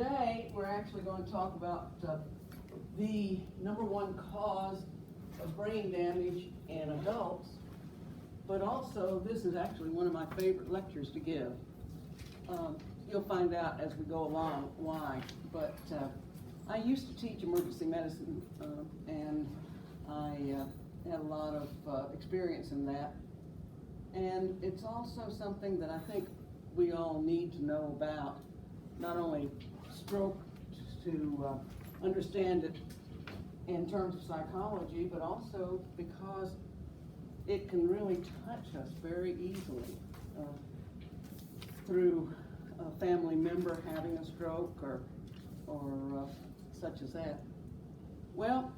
today we're actually going to talk about the number one cause of brain damage in adults, but also this is actually one of my favorite lectures to give. You'll find out as we go along why, but I used to teach emergency medicine and I had a lot of experience in that, and it's also something that I think we all need to know about, not only stroke to understand it in terms of psychology, but also because it can really touch us very easily through a family member having a stroke or such as that. Well,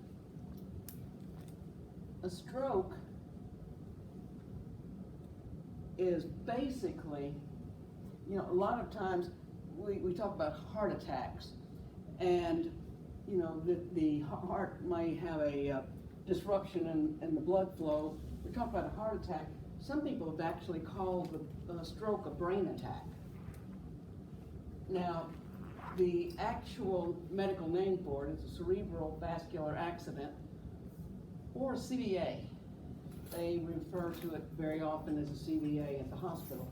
a stroke is basically, you know, a lot of times we talk about heart attacks, and you know, the heart might have a disruption in the blood flow. We talk about a heart attack. Some people have actually called the stroke a brain attack. Now, the actual medical name for it is a cerebral vascular accident, or a CVA. They refer to it very often as a CVA at the hospital.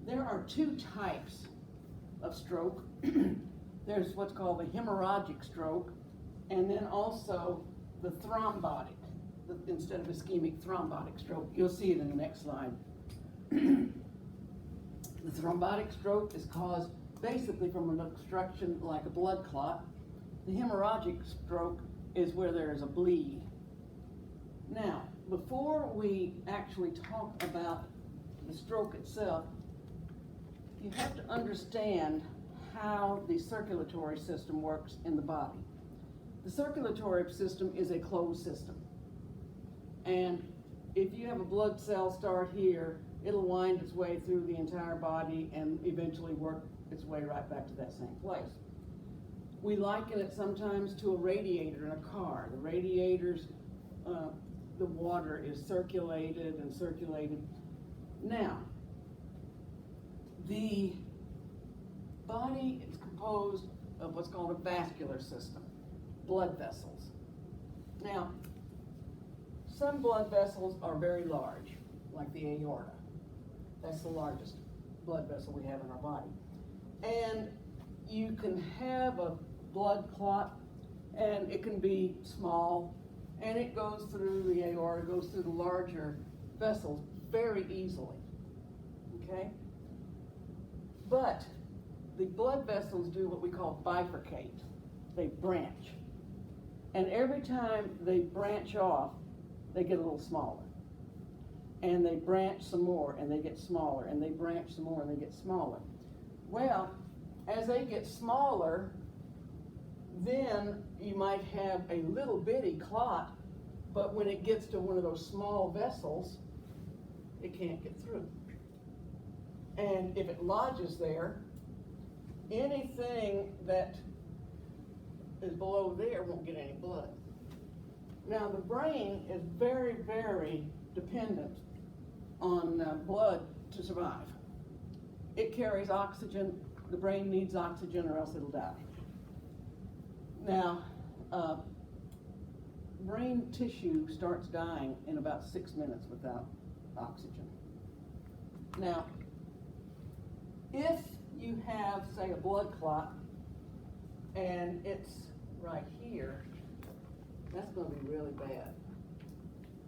There are two types of stroke. There's what's called the hemorrhagic stroke, and then also the thrombotic, instead of ischemic, thrombotic stroke. You'll see it in the next slide. The thrombotic stroke is caused basically from an obstruction like a blood clot. The hemorrhagic stroke is where there is a bleed. Now, before we actually talk about the stroke itself, you have to understand how the circulatory system works in the body. The circulatory system is a closed system. And if you have a blood cell start here, it'll wind its way through the entire body and eventually work its way right back to that same place. We liken it sometimes to a radiator in a car. The radiators, the water is circulated and circulated. Now, the body is composed of what's called a vascular system, blood vessels. Now, some blood vessels are very large, like the aorta. That's the largest blood vessel we have in our body. And you can have a blood clot, and it can be small, and it goes through the aorta, goes through the larger vessels very easily, okay? But the blood vessels do what we call bifurcate. They branch. And every time they branch off, they get a little smaller. And they branch some more, and they get smaller, and they branch some more, and they get smaller. Well, as they get smaller, then you might have a little bitty clot, but when it gets to one of those small vessels, it can't get through. And if it lodges there, anything that is below there won't get any blood. Now, the brain is very, very dependent on blood to survive. It carries oxygen. The brain needs oxygen or else it'll die. Now, brain tissue starts dying in about 6 minutes without oxygen. Now, if you have, say, a blood clot, and it's right here, that's going to be really bad,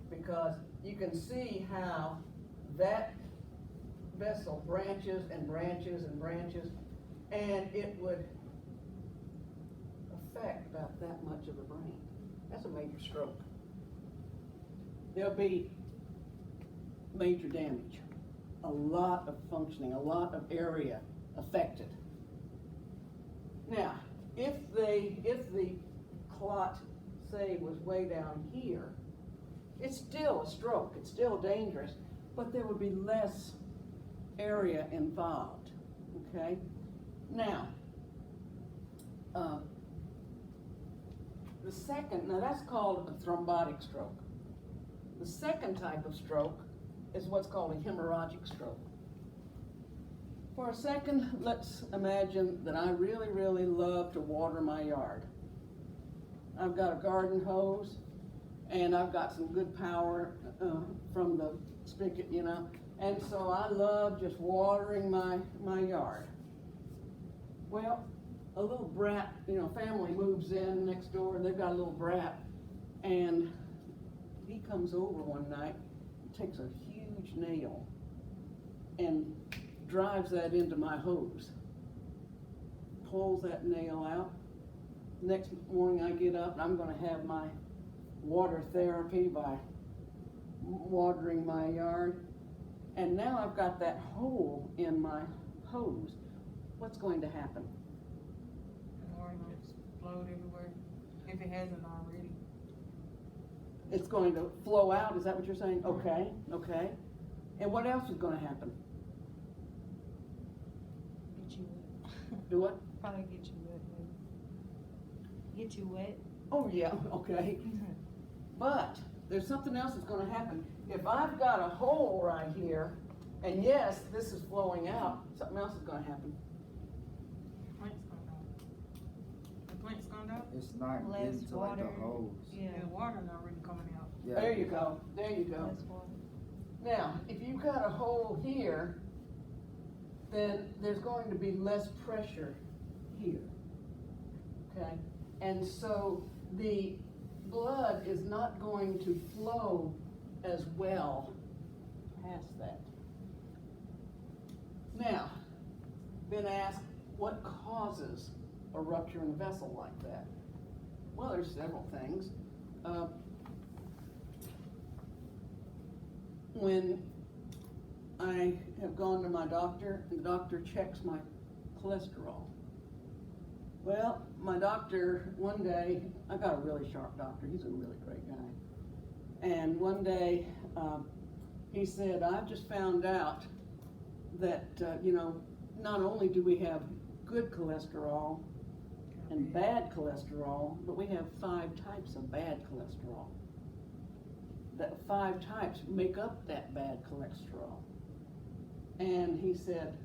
because you can see how that vessel branches and branches and branches, and it would affect about that much of the brain. That's a major stroke. There'll be major damage, a lot of functioning, a lot of area affected. Now, if the clot, say, was way down here, it's still a stroke, it's still dangerous, but there would be less area involved, okay? Now, now that's called a thrombotic stroke. The second type of stroke is what's called a hemorrhagic stroke. For a second, let's imagine that I really, really love to water my yard. I've got a garden hose, and I've got some good power from the spigot, you know, and so I love just watering my yard. Well, a little brat, you know, family moves in next door, and they've got a little brat, and he comes over one night, takes a huge nail, and drives that into my hose, pulls that nail out. Next morning I get up and I'm going to have my water therapy by watering my yard, and now I've got that hole in my hose. What's going to happen? The water will explode everywhere, if it hasn't already. It's going to flow out, is that what you're saying? Okay, okay. And what else is going to happen? Get you wet. Do what? Probably get you wet, maybe. Get you wet. Oh yeah, okay. But there's something else that's going to happen. If I've got a hole right here, and yes, this is flowing out, something else is going to happen. Plant's gonna die. The plant's gonna die? It's not Less getting to like the water. hose. Yeah. The water not really coming out. Yeah. There you go, there you go. Less water. Now, if you've got a hole here, then there's going to be less pressure here, okay? And so the blood is not going to flow as well past that. Now, been asked, what causes a rupture in a vessel like that? Well, there's several things. When I have gone to my doctor, and the doctor checks my cholesterol. Well, my doctor, one day, I got a really sharp doctor, he's a really great guy. And one day, he said, I've just found out that, you know, not only do we have good cholesterol and bad cholesterol, but we have 5 types of bad cholesterol. That 5 types make up that bad cholesterol. And he said,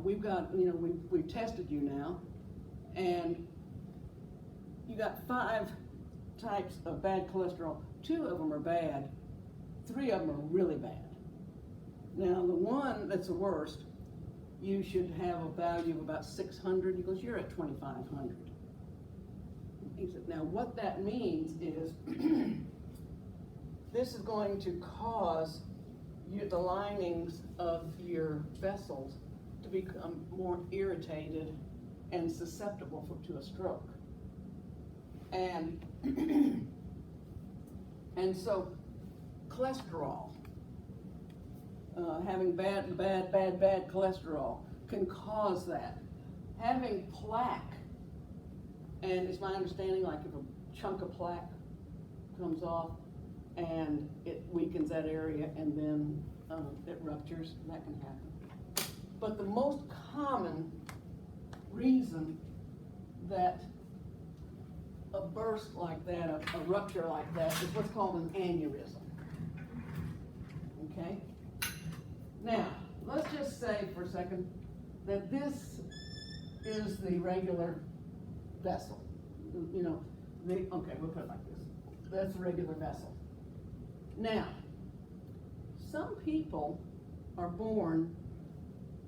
we've got, you know, we've tested you now, and you got 5 types of bad cholesterol. 2 of them are bad, 3 of them are really bad. Now, the one that's the worst, you should have a value of about 600. He goes, you're at 2,500. He said, now what that means is, this is going to cause the linings of your vessels to become more irritated and susceptible to a stroke. And, and so cholesterol, having bad cholesterol can cause that. Having plaque, and it's my understanding, like if a chunk of plaque comes off and it weakens that area and then it ruptures, that can happen. But the most common reason that a burst like that, a rupture like that, is what's called an aneurysm. Okay? Now, let's just say for a second that this is the regular vessel. You know, okay, we'll put it like this. That's a regular vessel. Now, some people are born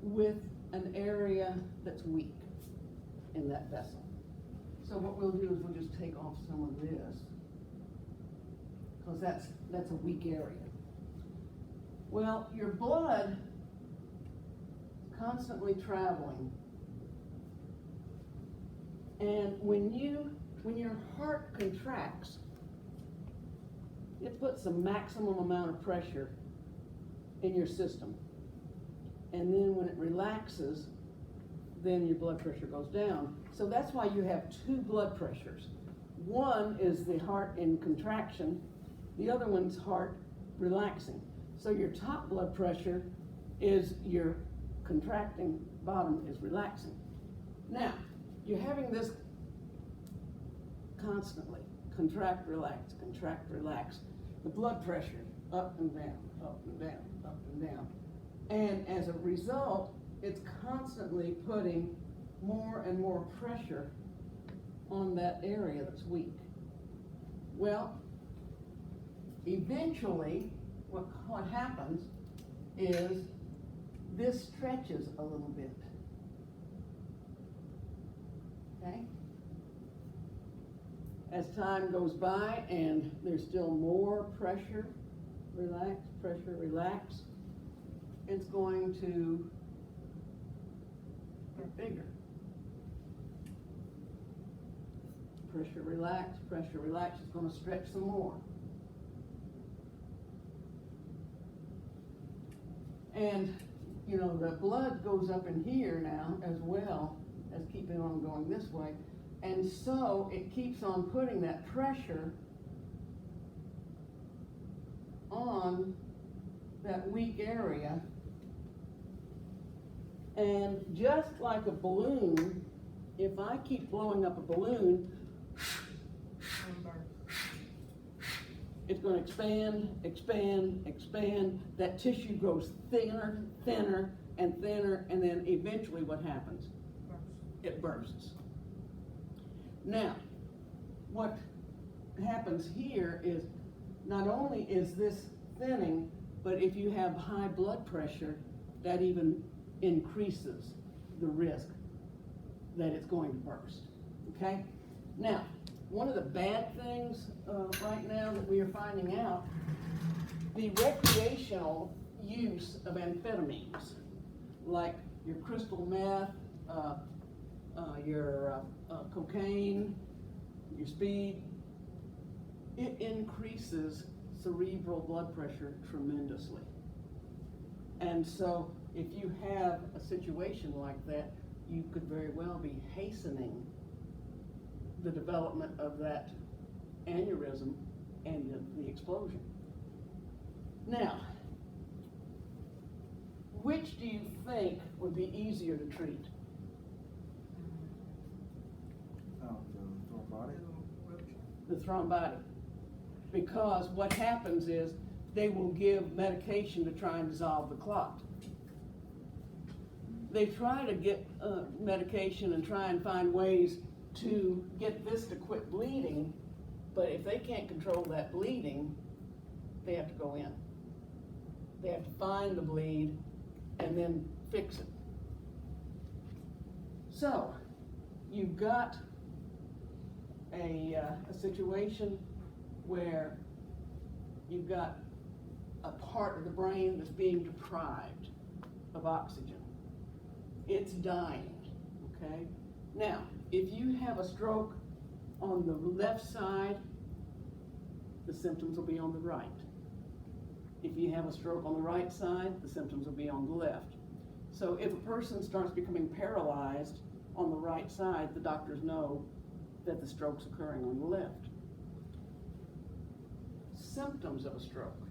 with an area that's weak in that vessel. So what we'll do is we'll just take off some of this, because that's a weak area. Well, your blood is constantly traveling, and when your heart contracts, it puts a maximum amount of pressure in your system. And then when it relaxes, then your blood pressure goes down. So that's why you have 2 blood pressures. One is the heart in contraction, the other one's heart relaxing. So your top blood pressure is your contracting, bottom is relaxing. Now, you're having this constantly, contract, relax, contract, relax. The blood pressure, up and down, up and down, up and down. And as a result, it's constantly putting more and more pressure on that area that's weak. Well, eventually, what happens is this stretches a little bit. Okay? As time goes by and there's still more pressure, relax, it's going to get bigger. Pressure, relax, it's going to stretch some more. And, you know, the blood goes up in here now as well as keeping on going this way. And so it keeps on putting that pressure on that weak area. And just like a balloon, if I keep blowing up a balloon, it's going to expand. That tissue grows thinner, and then eventually what happens? It bursts. Now, what happens here is not only is this thinning, but if you have high blood pressure, that even increases the risk that it's going to burst. Okay? Now, one of the bad things right now that we are finding out, the recreational use of amphetamines, like your crystal meth, your cocaine, your speed, it increases cerebral blood pressure tremendously. And so if you have a situation like that, you could very well be hastening the development of that aneurysm and the explosion. Now, which do you think would be easier to treat? The thrombotic? The thrombotic. Because what happens is they will give medication to try and dissolve the clot. They try to get medication and try and find ways to get this to quit bleeding, but if they can't control that bleeding, they have to go in. They have to find the bleed and then fix it. So, you've got a situation where you've got a part of the brain that's being deprived of oxygen. It's dying, okay? Now, if you have a stroke on the left side, the symptoms will be on the right. If you have a stroke on the right side, the symptoms will be on the left. So if a person starts becoming paralyzed on the right side, the doctors know that the stroke's occurring on the left. Symptoms of a stroke: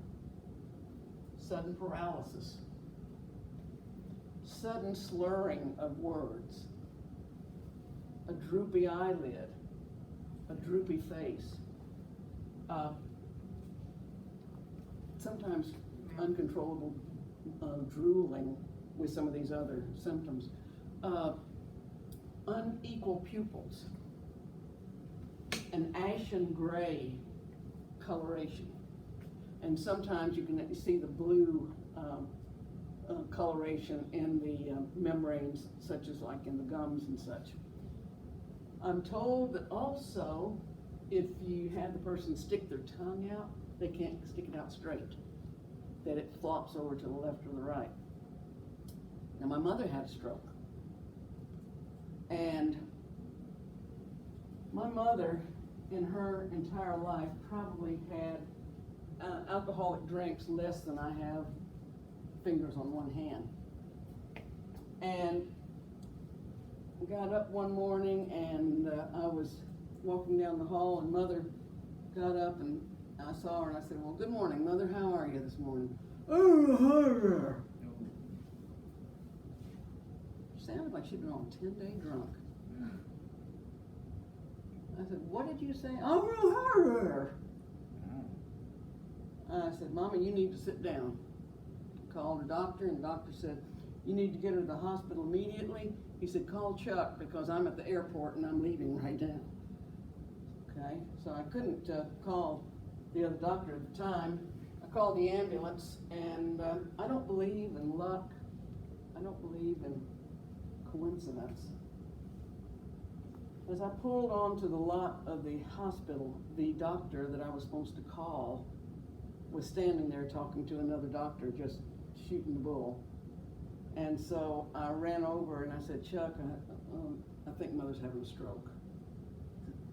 sudden paralysis, sudden slurring of words, a droopy eyelid, a droopy face, sometimes uncontrollable drooling with some of these other symptoms, unequal pupils, an ashen gray coloration, and sometimes you can see the blue coloration in the membranes, such as like in the gums and such. I'm told that also if you have the person stick their tongue out, they can't stick it out straight, that it flops over to the left or the right. Now, my mother had a stroke, and my mother in her entire life probably had alcoholic drinks less than I have fingers on one hand. And got up one morning and I was walking down the hall, and Mother got up and I saw her and I said, "Well, good morning, Mother, how are you this morning?" "Oh, she sounded like she'd been on a 10-day drunk. I said, "What did you say?" "Oh, I said, "Mama, you need to sit down." Called the doctor, and the doctor said, you need to get her to the hospital immediately. He said, call Chuck because I'm at the airport and I'm leaving right now. Okay, so I couldn't call the other doctor at the time. I called the ambulance, and I don't believe in luck. I don't believe in coincidence. As I pulled onto the lot of the hospital, the doctor that I was supposed to call was standing there talking to another doctor, just shooting the bull. And so I ran over and I said, Chuck, I think Mother's having a stroke.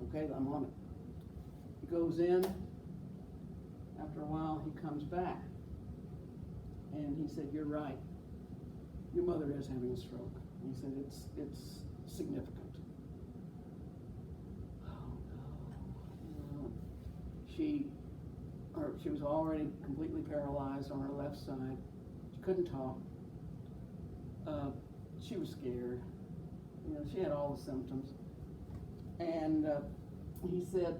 Okay, I'm on it. He goes in. After a while, he comes back. And he said, you're right. Your mother is having a stroke. He said, it's significant. Oh, no. She was already completely paralyzed on her left side. She couldn't talk. She was scared. You know, she had all the symptoms. And he said,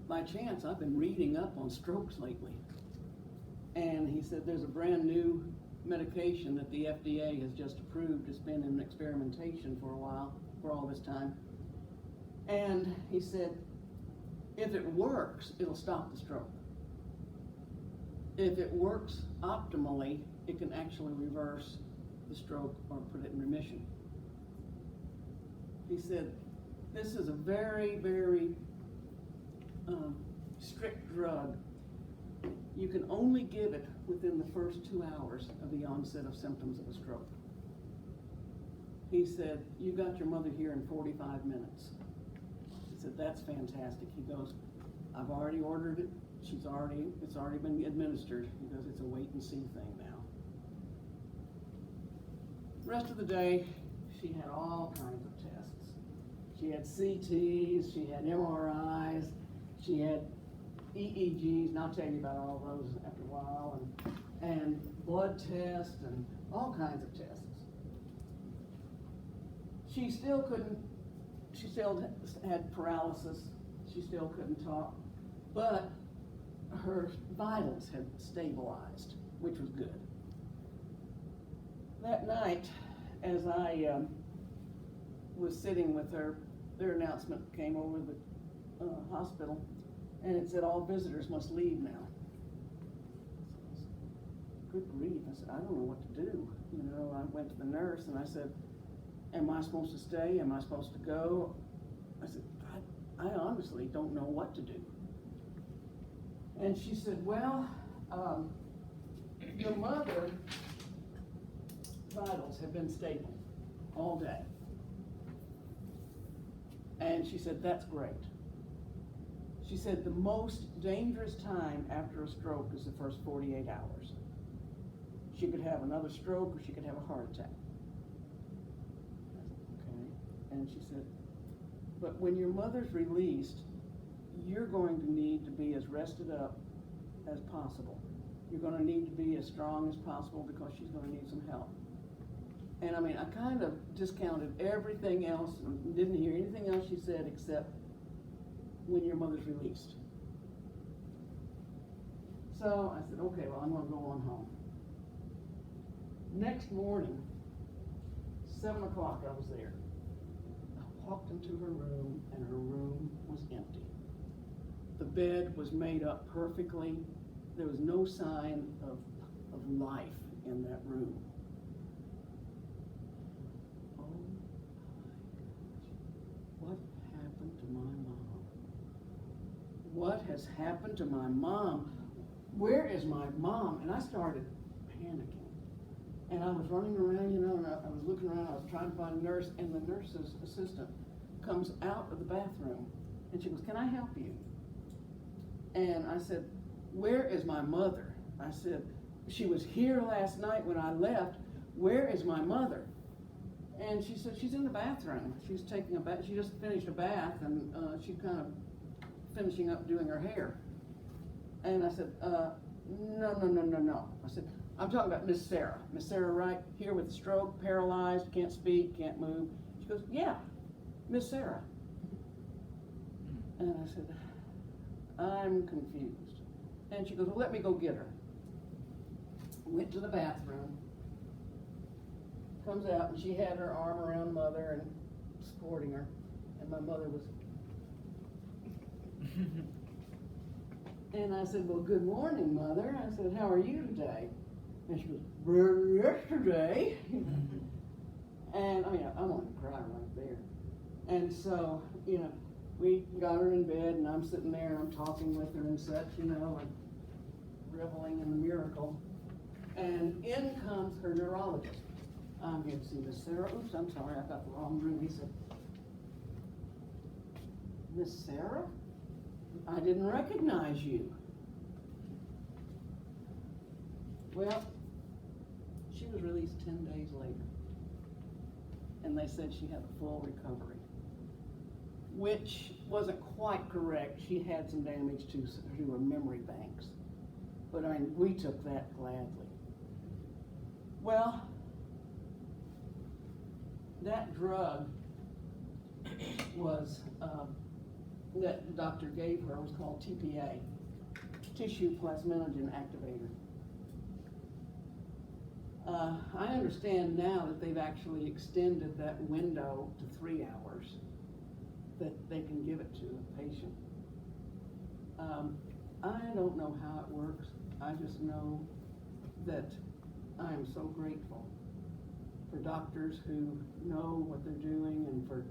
by chance, I've been reading up on strokes lately. And he said, there's a brand new medication that the FDA has just approved. It's been in experimentation for a while, for all this time. And he said, if it works, it'll stop the stroke. If it works optimally, it can actually reverse the stroke or put it in remission. He said, this is a very, very strict drug. You can only give it within the first 2 hours of the onset of symptoms of a stroke. He said, you got your mother here in 45 minutes. He said, that's fantastic. He goes, I've already ordered it. It's already been administered. He goes, it's a wait and see thing now. The rest of the day, she had all kinds of tests. She had CTs, she had MRIs, she had EEGs, and I'll tell you about all those after a while, and blood tests and all kinds of tests. She still had paralysis, she still couldn't talk, but her vitals had stabilized, which was good. That night, as I was sitting with her, their announcement came over the hospital, and it said all visitors must leave now. Good grief, I said, I don't know what to do. You know, I went to the nurse and I said, am I supposed to stay? Am I supposed to go? I said, I honestly don't know what to do. And she said, well, your mother's vitals have been stable all day. And she said, that's great. She said, the most dangerous time after a stroke is the first 48 hours. She could have another stroke or she could have a heart attack. Okay. And she said, but when your mother's released, you're going to need to be as rested up as possible. You're going to need to be as strong as possible because she's going to need some help. And I mean, I kind of discounted everything else and didn't hear anything else she said except when your mother's released. So I said, okay, well, I'm going to go on home. Next morning, 7 o'clock, I was there. I walked into her room, and her room was empty. The bed was made up perfectly. There was no sign of life in that room. Oh my gosh. What happened to my mom? What has happened to my mom? Where is my mom? And I started panicking. And I was running around, you know, and I was looking around, I was trying to find a nurse, and the nurse's assistant comes out of the bathroom, and she goes, can I help you? And I said, where is my mother? I said, she was here last night when I left. Where is my mother? And she said, she's in the bathroom. She's taking a bath. She just finished a bath, and she's kind of finishing up doing her hair. And I said, no. I said, I'm talking about Miss Sarah. Miss Sarah Wright, here with a stroke, paralyzed, can't speak, can't move. She goes, yeah, Miss Sarah. And I said, I'm confused. And she goes, well, let me go get her. went to the bathroom, comes out, and she had her arm around mother and supporting her, and my mother was. And I said, well, good morning, Mother. I said, how are you today? And she goes, better yesterday. And I mean, I wanted to cry right there. And so, we got her in bed, and I'm sitting there, and I'm talking with her and such, and reveling in the miracle. And in comes her neurologist. I'm here to see Miss Sarah. Oops, I'm sorry, I got the wrong room. He said, Miss Sarah? I didn't recognize you. Well, she was released 10 days later. And they said she had a full recovery, which wasn't quite correct. She had some damage to her memory banks. But I mean, we took that gladly. Well, that drug was, that the doctor gave her was called TPA, tissue plasminogen activator. I understand now that they've actually extended that window to 3 hours that they can give it to a patient. I don't know how it works. I just know that I am so grateful for doctors who know what they're doing and for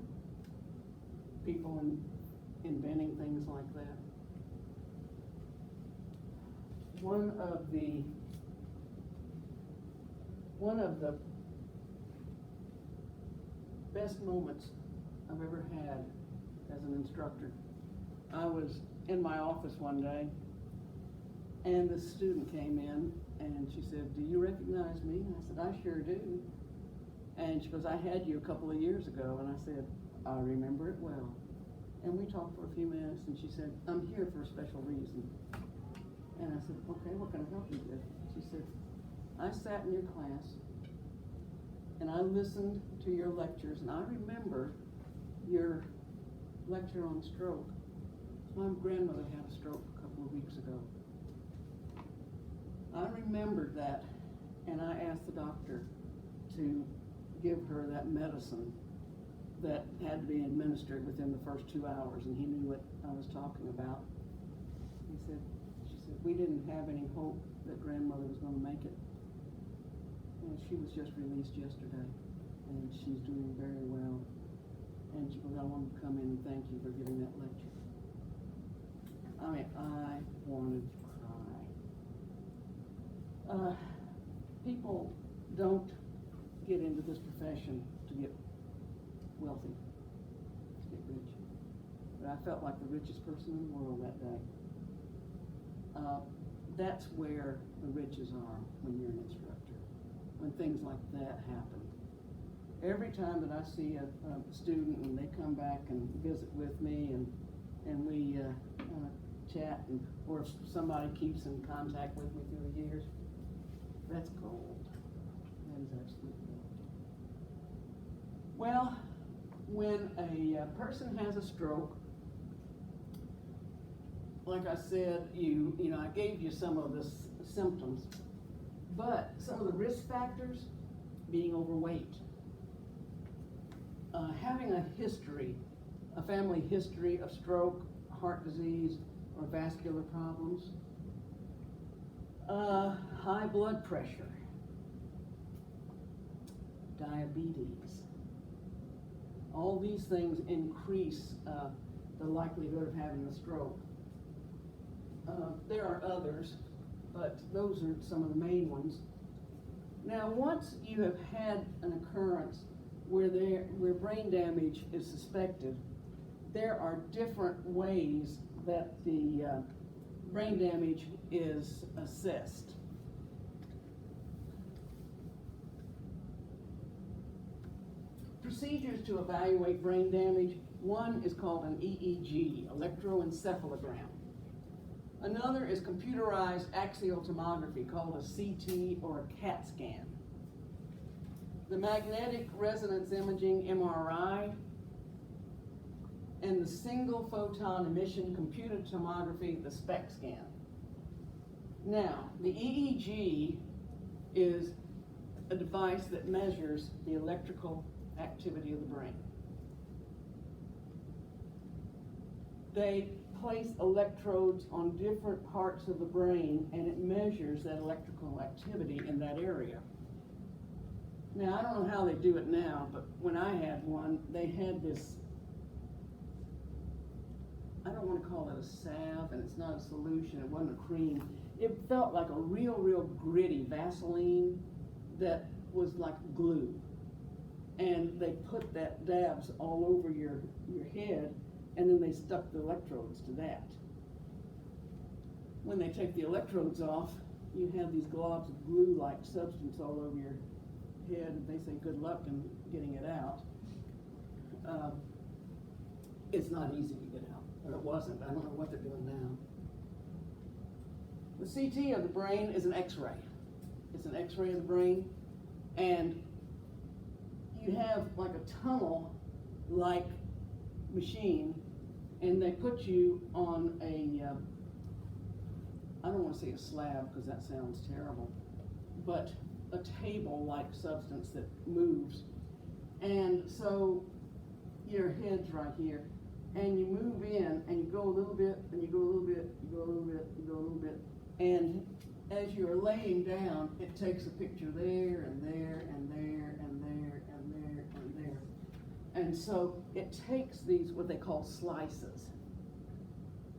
people inventing things like that. One of the best moments I've ever had as an instructor, I was in my office one day, and this student came in, and she said, do you recognize me? And I said, I sure do. And she goes, I had you a couple of years ago. And I said, I remember it well. And we talked for a few minutes, and she said, I'm here for a special reason. And I said, okay, what can I help you with? She said, I sat in your class, and I listened to your lectures, and I remember your lecture on stroke. My grandmother had a stroke a couple of weeks ago. I remembered that, and I asked the doctor to give her that medicine that had to be administered within the first 2 hours, and he knew what I was talking about. She said, we didn't have any hope that grandmother was going to make it. And she was just released yesterday, and she's doing very well. And she goes, I wanted to come in and thank you for giving that lecture. I mean, I wanted to cry. People don't get into this profession to get wealthy, to get rich. But I felt like the richest person in the world that day. That's where the riches are when you're an instructor, when things like that happen. Every time that I see a student and they come back and visit with me and we chat, or if somebody keeps in contact with me through the years, that's gold. That is absolute gold. Well, when a person has a stroke, like I said, I gave you some of the symptoms, but some of the risk factors, being overweight, having a family history of stroke, heart disease, or vascular problems, high blood pressure, diabetes. All these things increase the likelihood of having a stroke. There are others, but those are some of the main ones. Now, once you have had an occurrence where brain damage is suspected, there are different ways that the brain damage is assessed. Procedures to evaluate brain damage: one is called an EEG, electroencephalogram. Another is computerized axial tomography, called a CT or a CAT scan. The magnetic resonance imaging, MRI, and the single photon emission computed tomography, the SPECT scan. Now, the EEG is a device that measures the electrical activity of the brain. They place electrodes on different parts of the brain, and it measures that electrical activity in that area. Now, I don't know how they do it now, but when I had one, they had this, I don't want to call it a salve, and it's not a solution, it wasn't a cream. It felt like a real gritty Vaseline that was like glue. And they put that dabs all over your head, and then they stuck the electrodes to that. When they take the electrodes off, you have these globs of glue-like substance all over your head, and they say good luck in getting it out. It's not easy to get out, or it wasn't. I don't know what they're doing now. The CT of the brain is an X-ray. It's an X-ray of the brain, and you have like a tunnel-like machine, and they put you on a, I don't want to say a slab because that sounds terrible, but a table-like substance that moves. And so your head's right here, and you move in, and you go a little bit, and you go a little bit, you go a little bit, you go a little bit, and as you're laying down, it takes a picture there, and there, and there, and there, and there, and there. And so it takes these, what they call slices,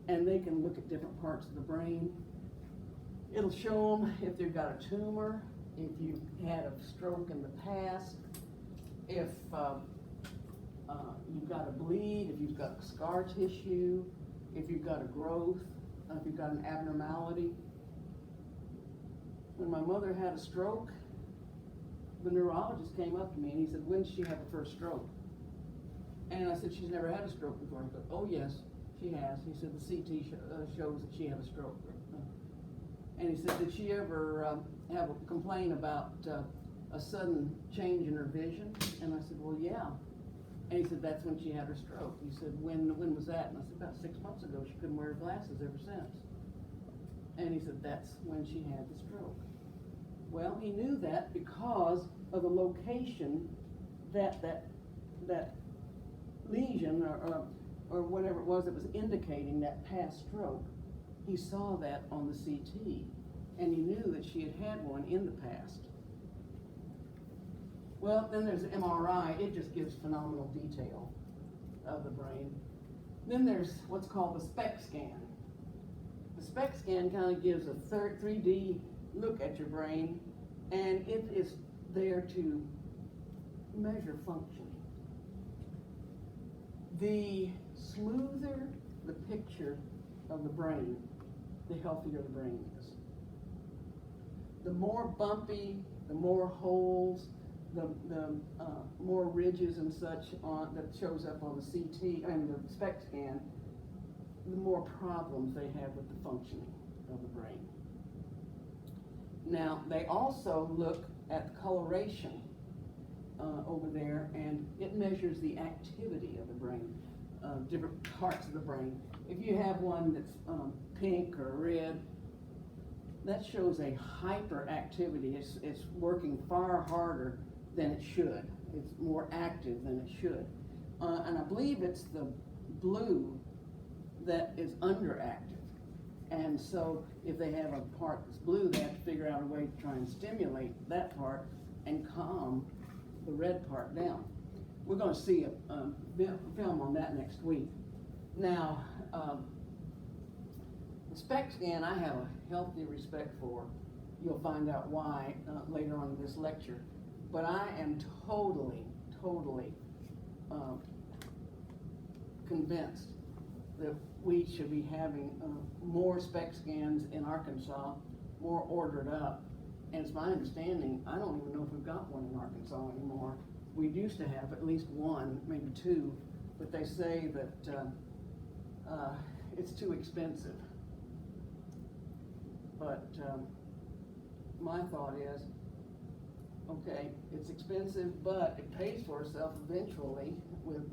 and they can look at different parts of the brain. It'll show them if they've got a tumor, if you've had a stroke in the past, if you've got a bleed, if you've got scar tissue, if you've got a growth, if you've got an abnormality. When my mother had a stroke, the neurologist came up to me and he said, when did she have her first stroke? And I said, she's never had a stroke before. He said, oh yes, she has. He said, the CT shows that she had a stroke. And he said, did she ever have a complaint about a sudden change in her vision? And I said, well, yeah. And he said, that's when she had her stroke. He said, when was that? And I said, about 6 months ago. She couldn't wear glasses ever since. And he said, that's when she had the stroke. Well, he knew that because of the location that lesion or whatever it was that was indicating that past stroke. He saw that on the CT, and he knew that she had had one in the past. Well, then there's the MRI. It just gives phenomenal detail of the brain. Then there's what's called the SPECT scan. The SPECT scan kind of gives a 3D look at your brain, and it is there to measure functioning. The smoother the picture of the brain, the healthier the brain is. The more bumpy, the more holes, the more ridges and such on that shows up on the CT and the SPECT scan, the more problems they have with the functioning of the brain. Now, they also look at the coloration over there, and it measures the activity of the brain, different parts of the brain. If you have one that's pink or red, that shows a hyperactivity. It's working far harder than it should. It's more active than it should. And I believe it's the blue that is underactive. And so if they have a part that's blue, they have to figure out a way to try and stimulate that part and calm the red part down. We're going to see a film on that next week. Now, the SPECT scan I have a healthy respect for. You'll find out why later on in this lecture. But I am totally convinced that we should be having more SPECT scans in Arkansas, more ordered up. And it's my understanding, I don't even know if we've got one in Arkansas anymore. We used to have at least one, maybe two, but they say that it's too expensive. But my thought is, okay, it's expensive, but it pays for itself eventually. With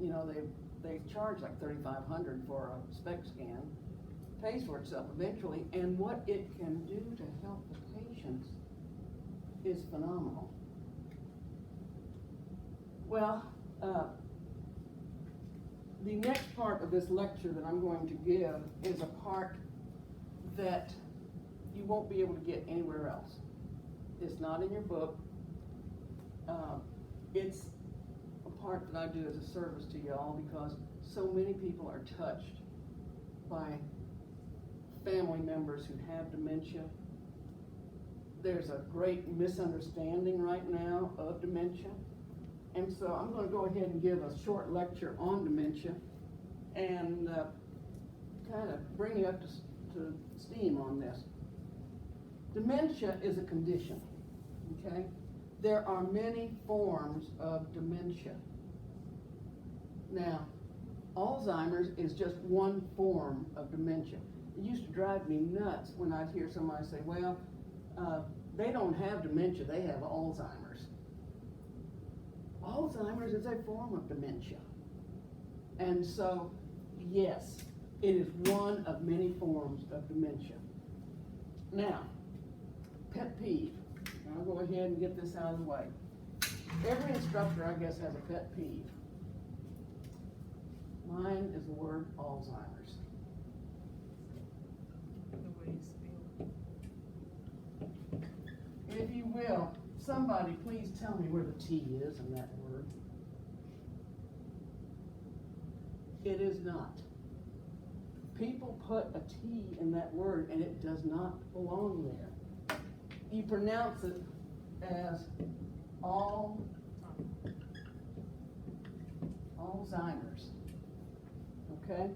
they charge like $3,500 for a SPECT scan. Pays for itself eventually, and what it can do to help the patients is phenomenal. Well, the next part of this lecture that I'm going to give is a part that you won't be able to get anywhere else. It's not in your book. It's a part that I do as a service to y'all because so many people are touched by family members who have dementia. There's a great misunderstanding right now of dementia. And so I'm going to go ahead and give a short lecture on dementia and kind of bring you up to steam on this. Dementia is a condition, okay? There are many forms of dementia. Now, Alzheimer's is just one form of dementia. It used to drive me nuts when I'd hear somebody say, well, they don't have dementia, they have Alzheimer's. Alzheimer's is a form of dementia. And so, yes, it is one of many forms of dementia. Now, pet peeve. I'll go ahead and get this out of the way. Every instructor, I guess, has a pet peeve. Mine is the word Alzheimer's. The way you spell. If you will, somebody please tell me where the T is in that word. It is not. People put a T in that word and it does not belong there. You pronounce it as Alzheimer's. Okay?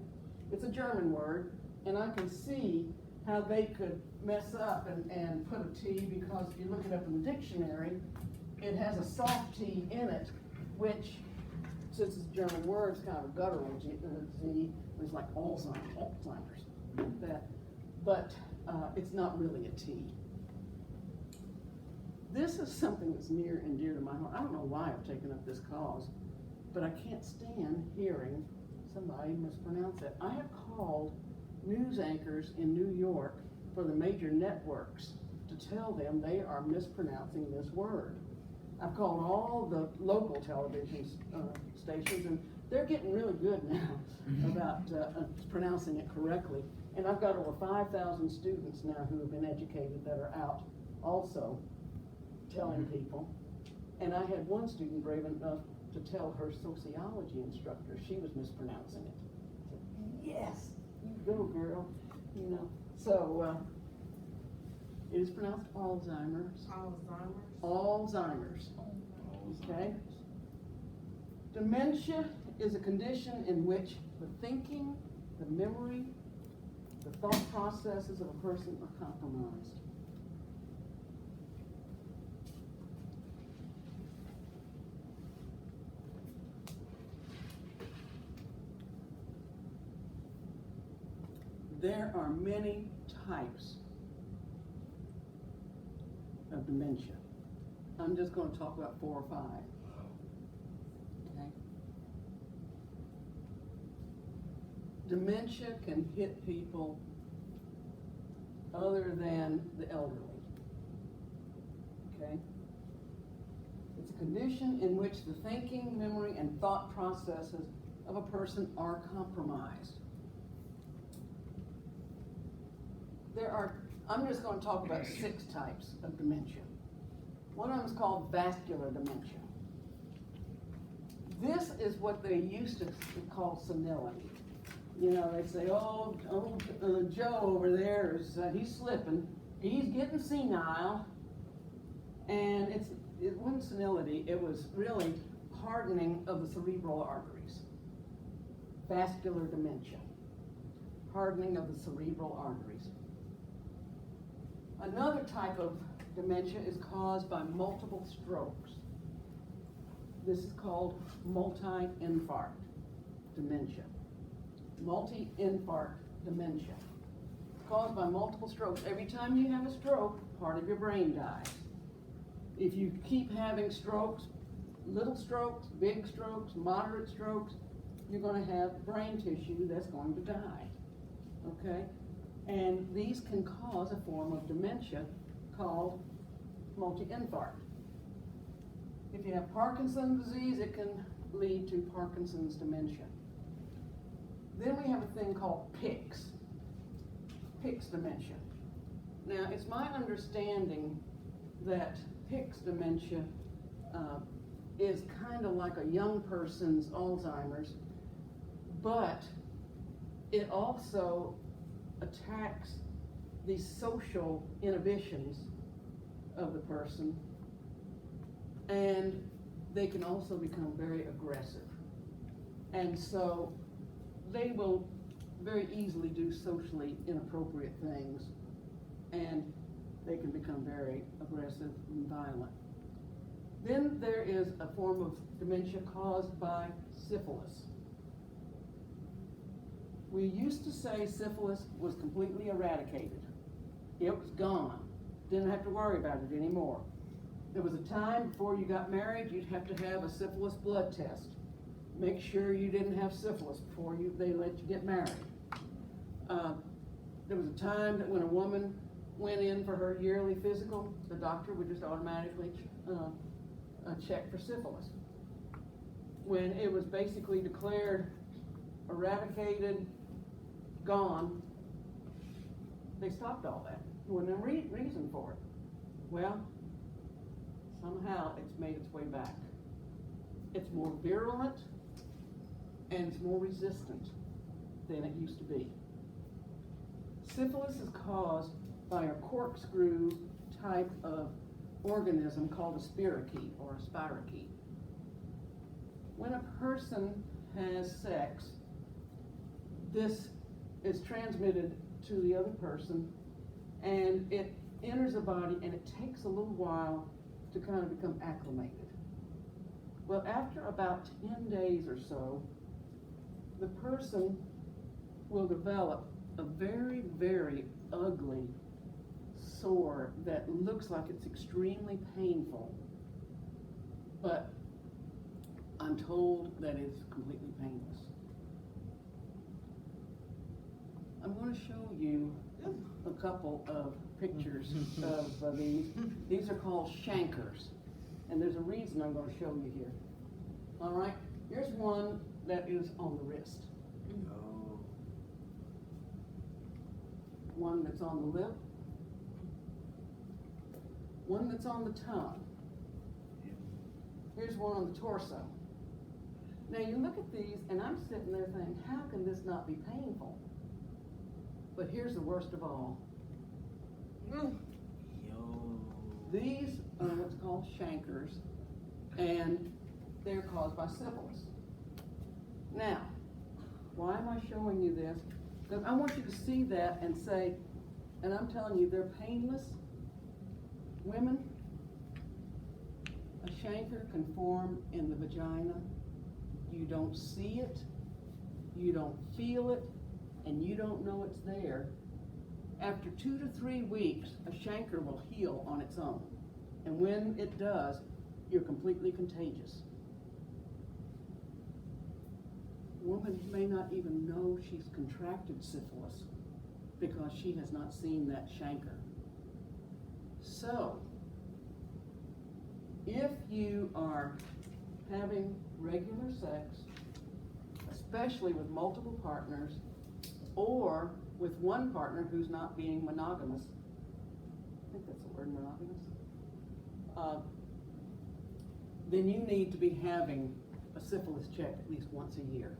It's a German word, and I can see how they could mess up and put a T because if you look it up in the dictionary, it has a soft T in it, which, since it's a German word, it's kind of a guttural Z. It's like Alzheimer's, like that. But it's not really a T. This is something that's near and dear to my heart. I don't know why I've taken up this cause, but I can't stand hearing somebody mispronounce it. I have called news anchors in New York for the major networks to tell them they are mispronouncing this word. I've called all the local television stations, and they're getting really good now about pronouncing it correctly. And I've got over 5,000 students now who have been educated that are out also telling people. And I had one student brave enough to tell her sociology instructor she was mispronouncing it. I said, yes, you go girl, you know. So it is pronounced Alzheimer's. Alzheimer's. Okay. Dementia is a condition in which the thinking, the memory, the thought processes of a person are compromised. There are many types of dementia. I'm just going to talk about 4 or 5. Okay? Dementia can hit people other than the elderly. Okay? It's a condition in which the thinking, memory, and thought processes of a person are compromised. I'm just going to talk about 6 types of dementia. One of them is called vascular dementia. This is what they used to call senility. You know, they'd say, Joe over there he's slipping, he's getting senile. And it wasn't senility, it was really hardening of the cerebral arteries. Vascular dementia. Hardening of the cerebral arteries. Another type of dementia is caused by multiple strokes. This is called multi-infarct dementia. Multi-infarct dementia. Caused by multiple strokes. Every time you have a stroke, part of your brain dies. If you keep having strokes, little strokes, big strokes, moderate strokes, you're going to have brain tissue that's going to die. Okay? And these can cause a form of dementia called multi-infarct. If you have Parkinson's disease, it can lead to Parkinson's dementia. Then we have a thing called PICS dementia. Now, it's my understanding that PICS dementia is kind of like a young person's Alzheimer's, but it also attacks the social inhibitions of the person, and they can also become very aggressive. And so they will very easily do socially inappropriate things, and they can become very aggressive and violent. Then there is a form of dementia caused by syphilis. We used to say syphilis was completely eradicated. It was gone. Didn't have to worry about it anymore. There was a time before you got married, you'd have to have a syphilis blood test. Make sure you didn't have syphilis before they let you get married. There was a time that when a woman went in for her yearly physical, the doctor would just automatically check for syphilis. When it was basically declared eradicated, gone, they stopped all that. There wasn't a reason for it. Well, somehow it's made its way back. It's more virulent and it's more resistant than it used to be. Syphilis is caused by a corkscrew type of organism called a spirochete or a spirochete. When a person has sex, this is transmitted to the other person, and it enters the body, and it takes a little while to kind of become acclimated. Well, after about 10 days or so, the person will develop a very, very ugly sore that looks like it's extremely painful, but I'm told that it's completely painless. I'm going to show you a couple of pictures of these. These are called chancres, and there's a reason I'm going to show you here. All right, here's one that is on the wrist, Oh. one that's on the lip, one that's on the tongue. Here's one on the torso. Now you look at these, and I'm sitting there thinking, how can this not be painful? But here's the worst of all. Yo. These are what's called chancres, and they're caused by syphilis. Now, why am I showing you this? Because I want you to see that and say, and I'm telling you, they're painless. Women, a chancre can form in the vagina. You don't see it, you don't feel it, and you don't know it's there. After 2 to 3 weeks, a chancre will heal on its own. And when it does, you're completely contagious. A woman may not even know she's contracted syphilis because she has not seen that chancre. So, if you are having regular sex, especially with multiple partners, or with one partner who's not being monogamous, I think that's the word, monogamous, then you need to be having a syphilis check at least once a year.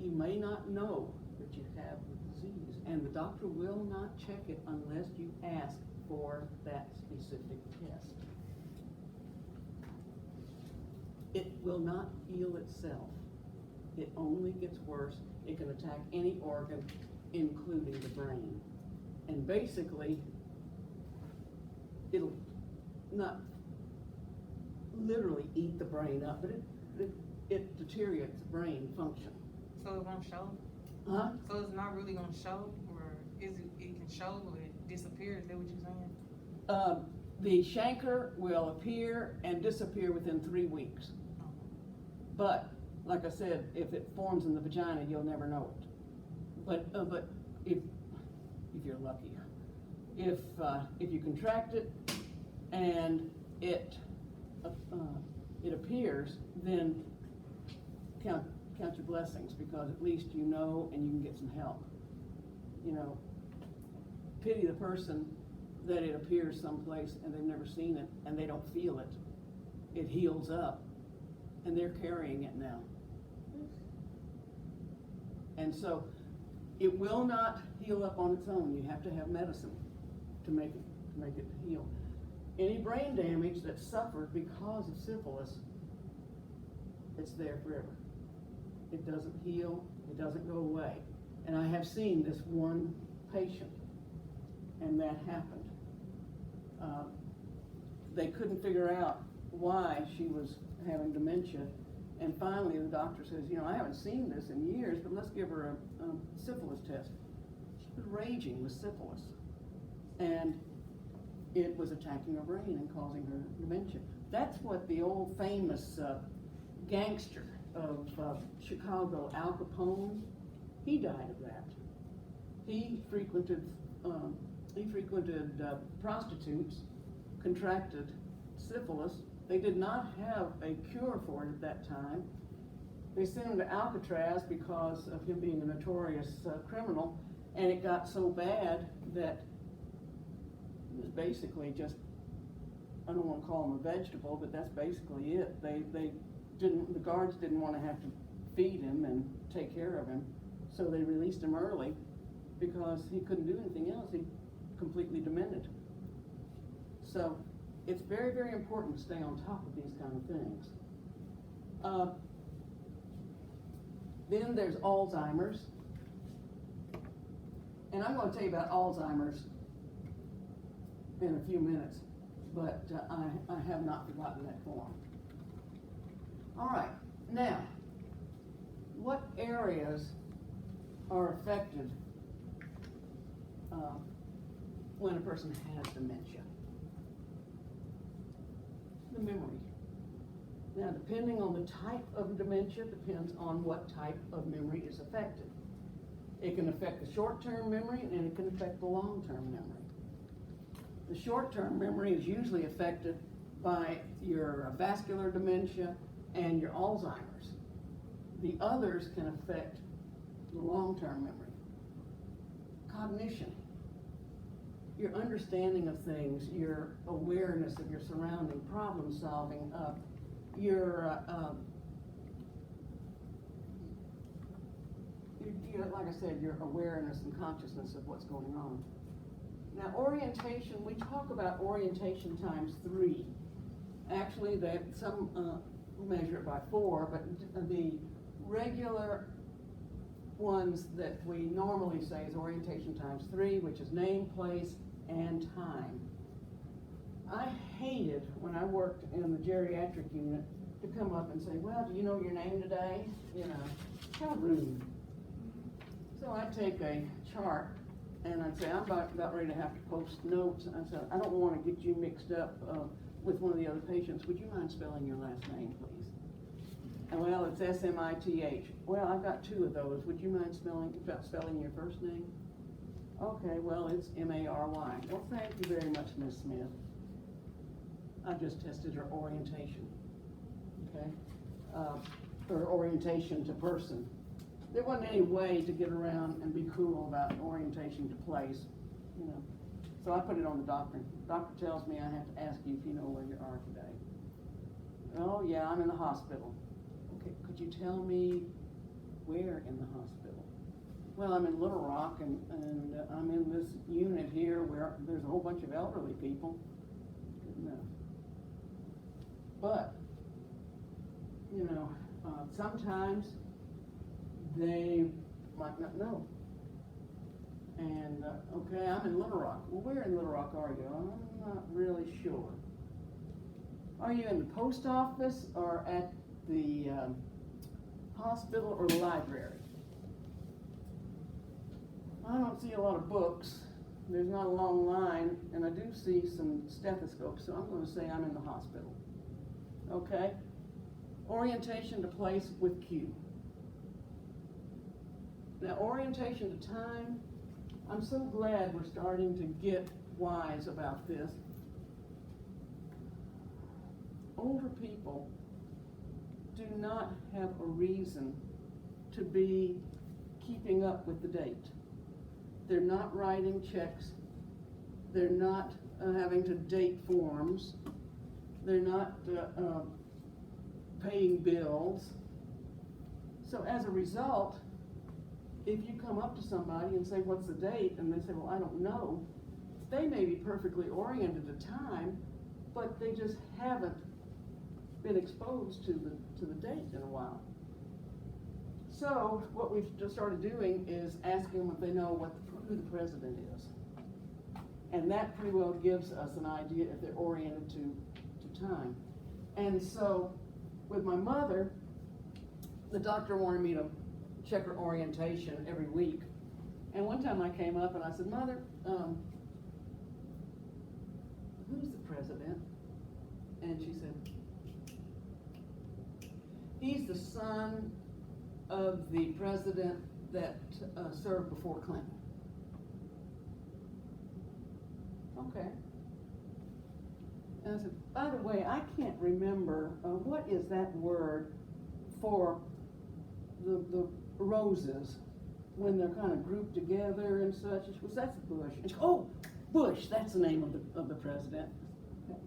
You may not know that you have the disease, and the doctor will not check it unless you ask for that specific test. It will not heal itself. It only gets worse. It can attack any organ, including the brain. And basically, it'll not literally eat the brain up, but it deteriorates the brain function. So it won't show? Huh? So it's not really gonna show, or is it can show, or it disappears? Is that what you're saying? The chancre will appear and disappear within 3 weeks. But, like I said, if it forms in the vagina, you'll never know it. But if you're lucky. If you contract it and it appears, then count your blessings, because at least you know and you can get some help. You know, pity the person that it appears someplace and they've never seen it and they don't feel it. It heals up and they're carrying it now. And so it will not heal up on its own. You have to have medicine to make it heal. Any brain damage that's suffered because of syphilis, it's there forever. It doesn't heal, it doesn't go away. And I have seen this one patient, and that happened. They couldn't figure out why she was having dementia, and finally the doctor says, you know, I haven't seen this in years, but let's give her a syphilis test. She was raging with syphilis, and it was attacking her brain and causing her dementia. That's what the old famous gangster of Chicago, Al Capone, he died of that. He frequented prostitutes, contracted syphilis. They did not have a cure for it at that time. They sent him to Alcatraz because of him being a notorious criminal, and it got so bad that it was basically just, I don't want to call him a vegetable, but that's basically it. The guards didn't want to have to feed him and take care of him, so they released him early because he couldn't do anything else. He completely demented. So it's very, very important to stay on top of these kind of things. Then there's Alzheimer's. And I'm going to tell you about Alzheimer's in a few minutes, but I have not forgotten that form. All right, now, what areas are affected when a person has dementia? The memory. Now, depending on the type of dementia, depends on what type of memory is affected. It can affect the short-term memory and it can affect the long-term memory. The short-term memory is usually affected by your vascular dementia and your Alzheimer's. The others can affect the long-term memory. Cognition. Your understanding of things, your awareness of your surrounding, problem solving, like I said, your awareness and consciousness of what's going on. Now, orientation, we talk about orientation times 3. Actually, some measure it by 4, but the regular ones that we normally say is orientation times 3, which is name, place, and time. I hated when I worked in the geriatric unit to come up and say, well, do you know your name today? You know, how rude. So I'd take a chart and I'd say, I'm about ready to have to post notes. And I said, I don't want to get you mixed up with one of the other patients. Would you mind spelling your last name, please? And well, it's S-M-I-T-H. Well, I've got 2 of those. Would you mind spelling your first name? Okay, well, it's M-A-R-Y. Well, thank you very much, Miss Smith. I just tested her orientation, okay? Her orientation to person. There wasn't any way to get around and be cool about orientation to place, you know. So I put it on the doctor. The doctor tells me I have to ask you if you know where you are today. Oh, yeah, I'm in the hospital. Okay, could you tell me where in the hospital? Well, I'm in Little Rock, and I'm in this unit here where there's a whole bunch of elderly people. Good enough. But, you know, sometimes they might not know. And, okay, I'm in Little Rock. Well, where in Little Rock are you? I'm not really sure. Are you in the post office or at the hospital or the library? I don't see a lot of books. There's not a long line, and I do see some stethoscopes, so I'm going to say I'm in the hospital. Okay? Orientation to place with cue. Now, orientation to time, I'm so glad we're starting to get wise about this. Older people do not have a reason to be keeping up with the date. They're not writing checks. They're not having to date forms. They're not paying bills. So as a result, if you come up to somebody and say, what's the date? And they say, well, I don't know. They may be perfectly oriented at time, but they just haven't been exposed to the date in a while. So what we've just started doing is asking them if they know who the president is. And that pretty well gives us an idea if they're oriented to time. And so with my mother, the doctor wanted me to check her orientation every week. And one time I came up and I said, Mother, who's the president? And she said, he's the son of the president that served before Clinton. Okay. And I said, by the way, I can't remember, what is that word for the roses when they're kind of grouped together and such? She goes, that's Bush. And she goes, oh, Bush, that's the name of the president. Okay.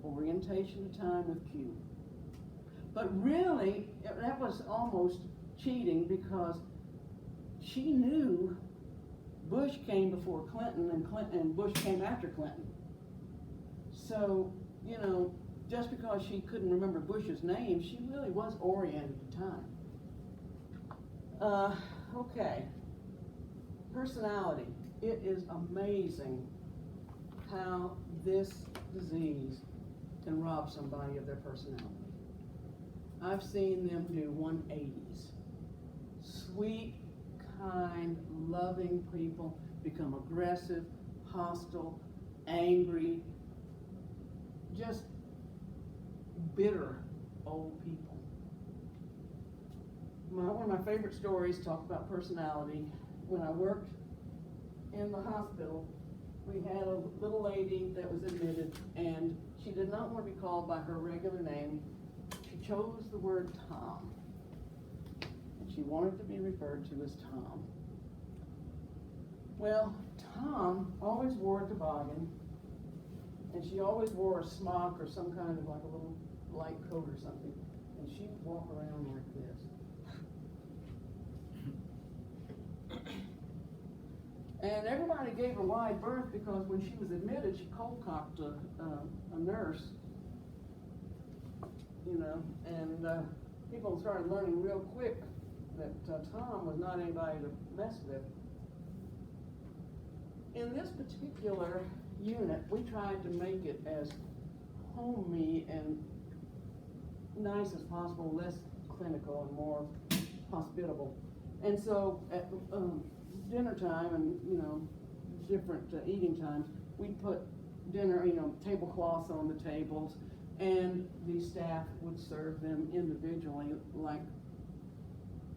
Orientation to time with Q. But really, that was almost cheating because she knew Bush came before Clinton and Bush came after Clinton. So, you know, just because she couldn't remember Bush's name, she really was oriented to time. Okay. Personality. It is amazing how this disease can rob somebody of their personality. I've seen them do 180s. Sweet, kind, loving people become aggressive, hostile, angry, just bitter old people. One of my favorite stories talk about personality. When I worked in the hospital, we had a little lady that was admitted, and she did not want to be called by her regular name. She chose the word Tom, and she wanted to be referred to as Tom. Well, Tom always wore a toboggan, and she always wore a smock or some kind of like a little light coat or something, and she'd walk around like this. And everybody gave her wide berth because when she was admitted, she cold-cocked a nurse, you know, and people started learning real quick that Tom was not anybody to mess with. In this particular unit, we tried to make it as homey and nice as possible, less clinical and more hospitable. And so at dinner time and, you know, different eating times, we'd put dinner, you know, tablecloths on the tables, and the staff would serve them individually like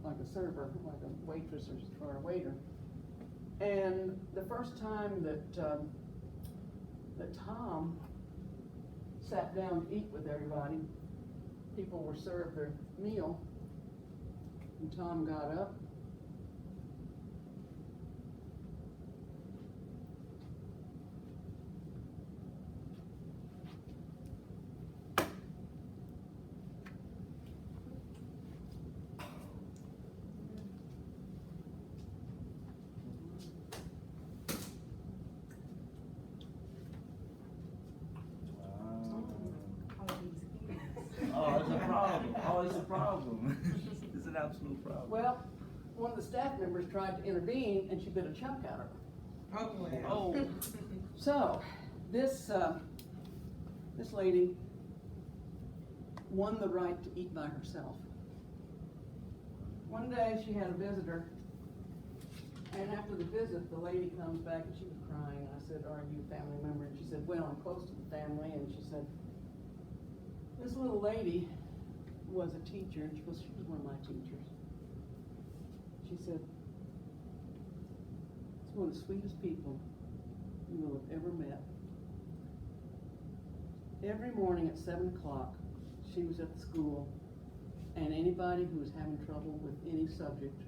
a server, like a waitress or a waiter. And the first time that Tom sat down to eat with everybody, people were served their meal, and Tom got up. Oh, it's a problem. Oh, it's a problem. It's an absolute problem. Well, one of the staff members tried to intervene, and she bit a chunk out of her. Oh, boy. Oh. So, this lady won the right to eat by herself. One day she had a visitor, and after the visit, the lady comes back and she was crying. And I said, "Are you a family member?" And she said, "Well, I'm close to the family." And she said, "This little lady was a teacher," and she was one of my teachers. She said, "It's one of the sweetest people you will have ever met. Every morning at 7 o'clock, she was at the school, and anybody who was having trouble with any subject,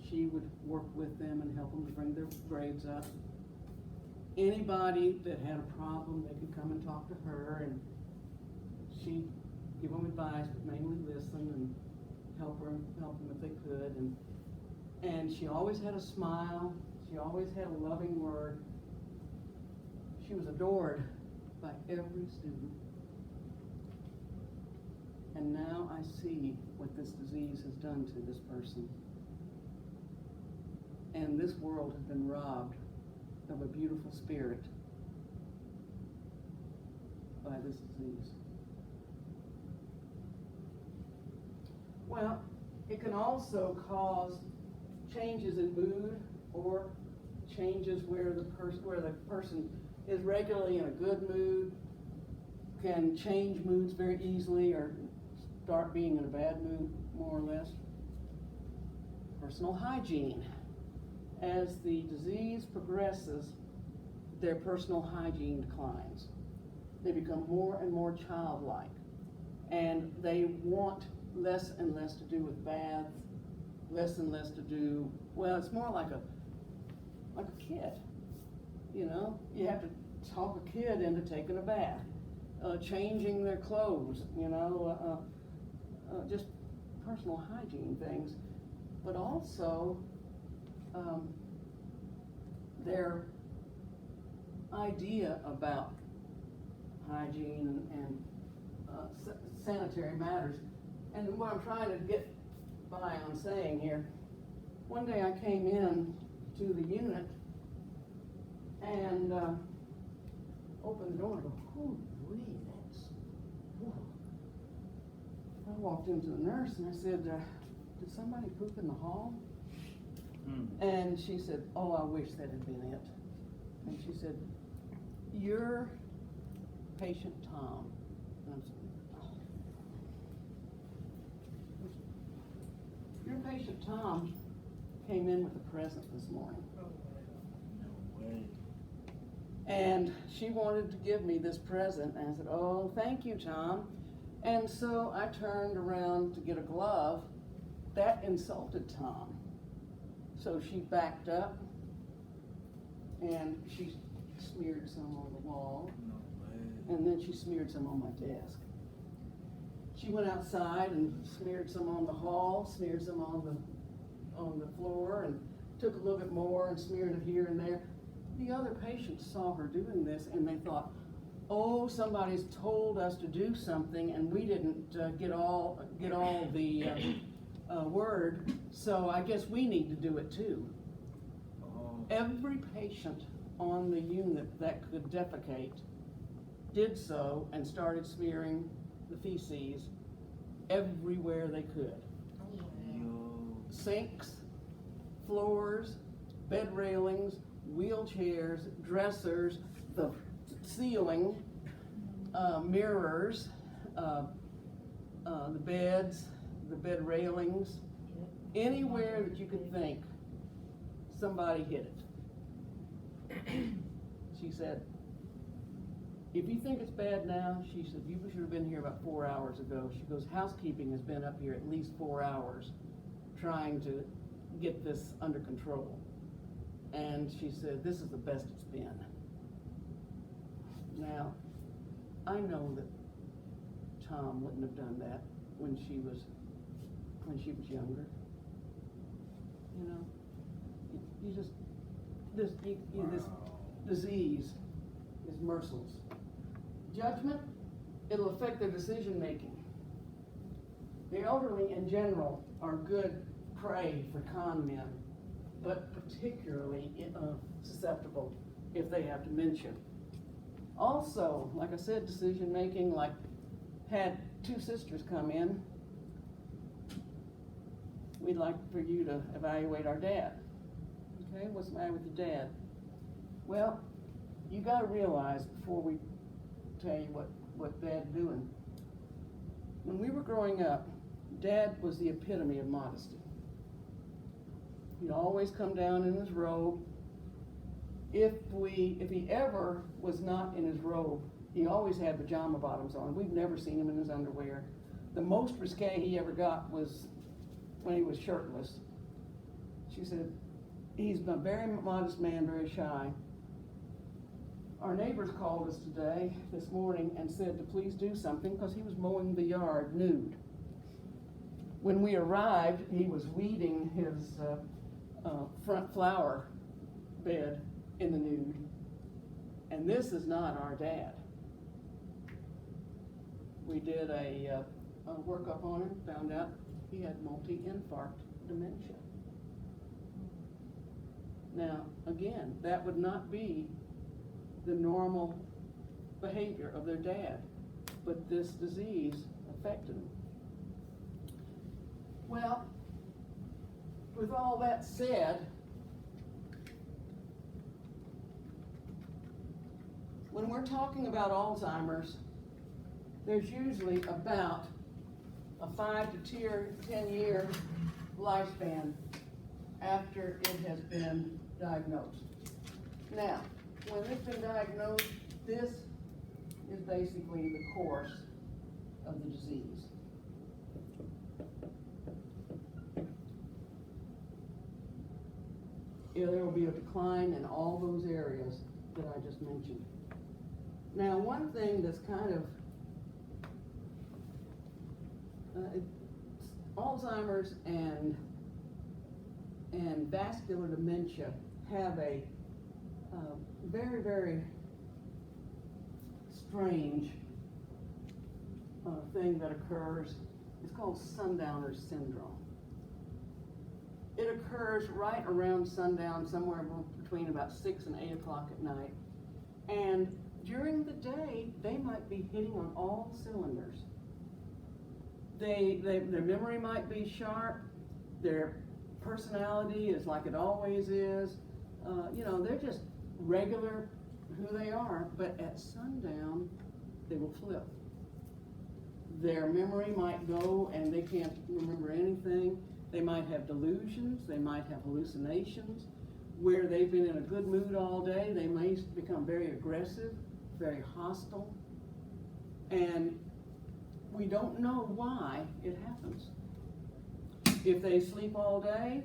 she would work with them and help them to bring their grades up. Anybody that had a problem, they could come and talk to her, and she'd give them advice, but mainly listen and help them if they could. And she always had a smile. She always had a loving word. She was adored by every student. And now I see what this disease has done to this person. And this world has been robbed of a beautiful spirit by this disease. Well, it can also cause changes in mood or changes where the person is regularly in a good mood, can change moods very easily or start being in a bad mood more or less. Personal hygiene. As the disease progresses, their personal hygiene declines. They become more and more childlike, and they want less and less to do with baths, less and less to do, well, it's more like a kid, you know? You have to talk a kid into taking a bath, changing their clothes, you know, just personal hygiene things, but also their idea about hygiene and sanitary matters. And what I'm trying to get by on saying here, one day I came in to the unit and opened the door and go, holy, that's, whoa. I walked into the nurse and I said, did somebody poop in the hall? And she said, oh, I wish that had been it. And she said, you're patient Tom. And I'm saying, oh. Your patient Tom came in with a present this morning. No way. And she wanted to give me this present, and I said, oh, thank you, Tom. And so I turned around to get a glove. That insulted Tom. So she backed up, and she smeared some on the wall, No way. and then she smeared some on my desk. She went outside and smeared some on the hall, smeared some on the floor, and took a little bit more and smeared it here and there. The other patients saw her doing this, and they thought, oh, somebody's told us to do something, and we didn't get all the word, so I guess we need to do it too. Oh. Every patient on the unit that could defecate did so and started smearing the feces everywhere they could. Yo. Sinks, floors, bed railings, wheelchairs, dressers, the ceiling, mirrors, the beds, the bed railings, anywhere that you could think, somebody hit it. She said, if you think it's bad now, she said, you should have been here about 4 hours ago. She goes, housekeeping has been up here at least 4 hours trying to get this under control. And she said, this is the best it's been. Now, I know that Tom wouldn't have done that when she was younger. You know, this disease is merciless. Judgment, it'll affect their decision making. The elderly in general are good prey for con men, but particularly susceptible if they have dementia. Also, like I said, decision making, like had 2 sisters come in. We'd like for you to evaluate our dad. Okay, what's the matter with your dad? Well, you gotta realize before we tell you what Dad's doing. When we were growing up, Dad was the epitome of modesty. He'd always come down in his robe, if he ever was not in his robe, he always had pajama bottoms on. We've never seen him in his underwear. The most risque he ever got was when he was shirtless. She said, he's a very modest man, very shy. Our neighbors called us this morning, and said to please do something because he was mowing the yard nude. When we arrived, he was weeding his front flower bed in the nude. And this is not our dad. We did a workup on him, found out he had multi-infarct dementia. Now, again, that would not be the normal behavior of their dad, but this disease affected him. Well, with all that said, when we're talking about Alzheimer's, there's usually about a 5 to 10 year lifespan after it has been diagnosed. Now, when it's been diagnosed, this is basically the course of the disease. There will be a decline in all those areas that I just mentioned. Now, one thing that's kind of Alzheimer's and vascular dementia have a very, very strange thing that occurs. It's called Sundowner's syndrome. It occurs right around sundown, somewhere between about 6 and 8 o'clock at night. And during the day, they might be hitting on all cylinders. Their memory might be sharp. Their personality is like it always is. They're just regular who they are, but at sundown, they will flip. Their memory might go and they can't remember anything. They might have delusions, they might have hallucinations. Where they've been in a good mood all day, they may become very aggressive, very hostile, and we don't know why it happens. If they sleep all day,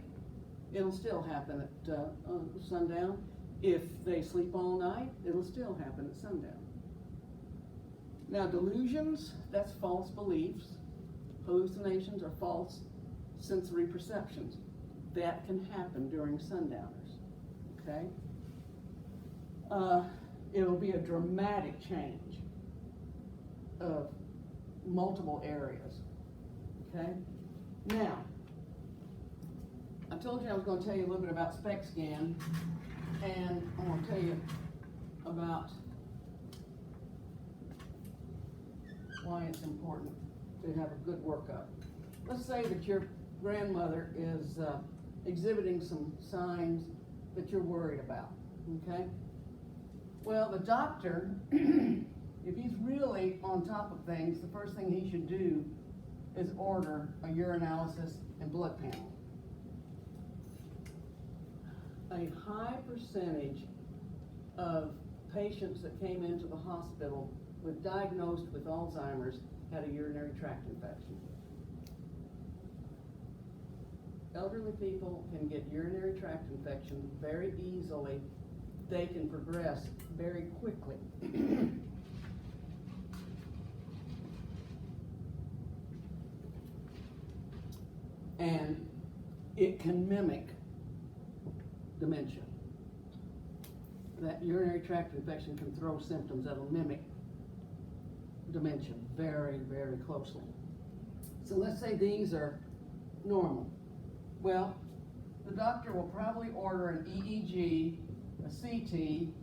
it'll still happen at sundown. If they sleep all night, it'll still happen at sundown. Now, delusions, that's false beliefs. Hallucinations are false sensory perceptions. That can happen during sundowners, okay? It'll be a dramatic change of multiple areas, okay? Now, I told you I was going to tell you a little bit about SPECT scan, and I'm going to tell you about why it's important to have a good workup. Let's say that your grandmother is exhibiting some signs that you're worried about, okay? Well, the doctor, if he's really on top of things, the first thing he should do is order a urinalysis and blood panel. A high percentage of patients that came into the hospital diagnosed with Alzheimer's had a urinary tract infection. Elderly people can get urinary tract infection very easily. They can progress very quickly. And it can mimic dementia. That urinary tract infection can throw symptoms that'll mimic dementia very, very closely. So let's say these are normal. Well, the doctor will probably order an EEG, a CT,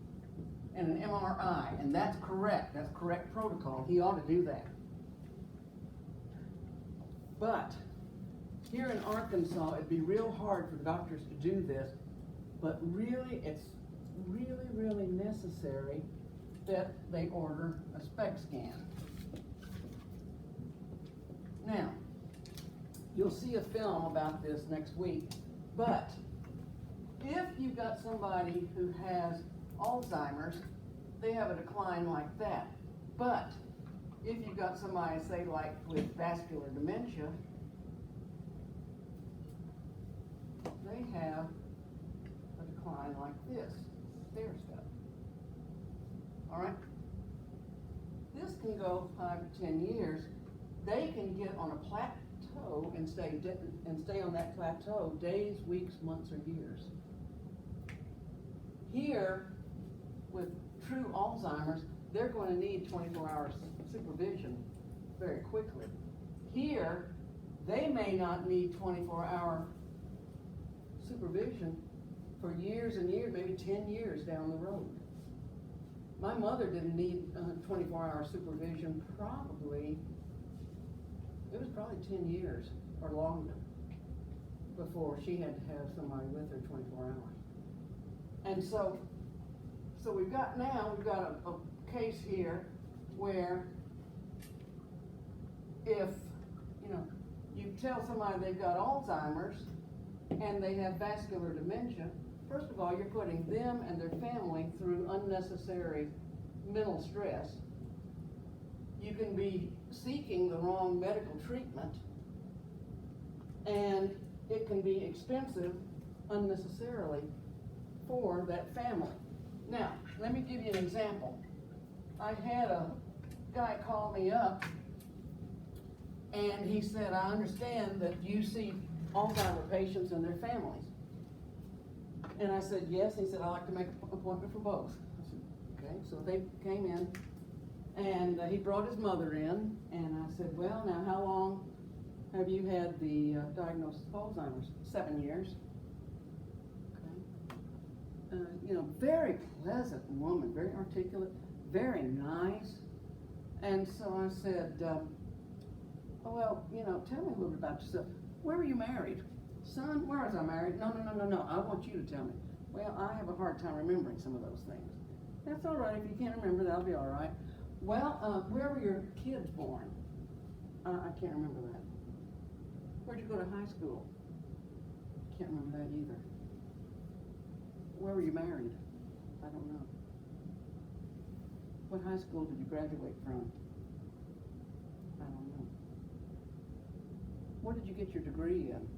and an MRI, and that's correct. That's correct protocol. He ought to do that. But here in Arkansas, it'd be real hard for the doctors to do this, but really, it's really, really necessary that they order a SPECT scan. Now, you'll see a film about this next week, but if you've got somebody who has Alzheimer's, they have a decline like that. But if you've got somebody, say like with vascular dementia, they have a decline like this, stair step. All right? This can go 5 to 10 years. They can get on a plateau and stay on that plateau days, weeks, months, or years. Here, with true Alzheimer's, they're going to need 24 hours supervision very quickly. Here, they may not need 24-hour supervision for years and years, maybe 10 years down the road. My mother didn't need 24-hour supervision it was probably 10 years or longer before she had to have somebody with her 24 hours. And so we've got a case here where if, you tell somebody they've got Alzheimer's and they have vascular dementia, first of all, you're putting them and their family through unnecessary mental stress. You can be seeking the wrong medical treatment, and it can be expensive unnecessarily for that family. Now, let me give you an example. I had a guy call me up, and he said, I understand that you see Alzheimer patients and their families. And I said, yes. He said, I'd like to make an appointment for both. I said, okay. So they came in, and he brought his mother in, and I said, well, now how long have you had the diagnosis of Alzheimer's? 7 years. Okay. Very pleasant woman, very articulate, very nice. And so I said, well, tell me a little bit about yourself. Where were you married? Son, where was I married? No, I want you to tell me. Well, I have a hard time remembering some of those things. That's all right. If you can't remember, that'll be all right. Well, where were your kids born? I can't remember that. Where'd you go to high school? Can't remember that either. Where were you married? I don't know. What high school did you graduate from? I don't know. Where did you get your degree in?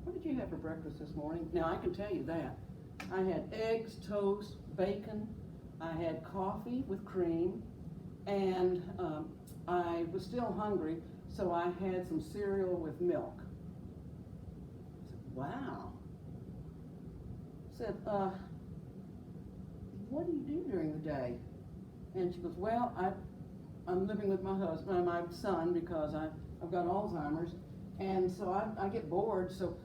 What did you have for breakfast this morning? Now, I can tell you that. I had eggs, toast, bacon. I had coffee with cream, and I was still hungry, so I had some cereal with milk. I said, wow. I said, what do you do during the day? And she goes, well, I'm living with my husband, my son, because I've got Alzheimer's, and so I get bored, so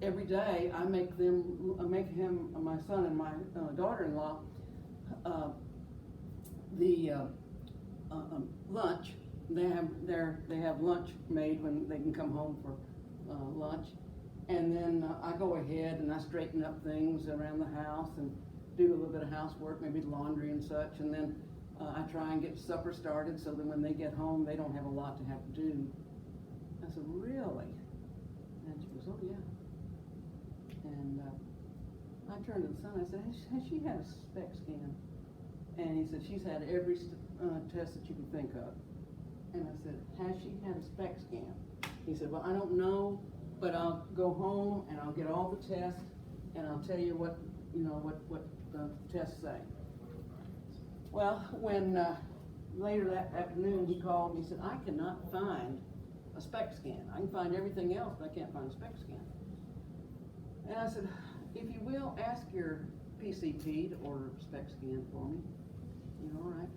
every day I make him, my son and my daughter-in-law, lunch. They have lunch made when they can come home for lunch, and then I go ahead and I straighten up things around the house and do a little bit of housework, maybe laundry and such, and then I try and get supper started so that when they get home they don't have a lot to have to do. I said, really? And she goes, oh yeah. And I turned to the son, I said, has she had a SPECT scan? And he said, she's had every test that you can think of. And I said, has she had a SPECT scan? He said, well, I don't know, but I'll go home and I'll get all the tests and I'll tell you what the tests say. Well, when later that afternoon he called and he said, I cannot find a SPECT scan. I can find everything else, but I can't find a SPECT scan. And I said, if you will, ask your PCP to order a SPECT scan for me. All right.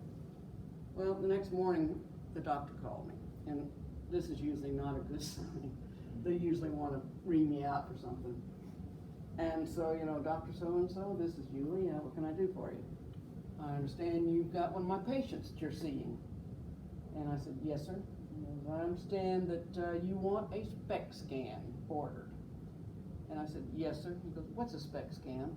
Well, the next morning, the doctor called me, and this is usually not a good sign. They usually want to ream me out for something. And so, Dr. So-and-so, this is Julie. What can I do for you? I understand you've got one of my patients that you're seeing. And I said, yes, sir. And I understand that you want a SPECT scan ordered. And I said, yes, sir. He goes, what's a SPECT scan?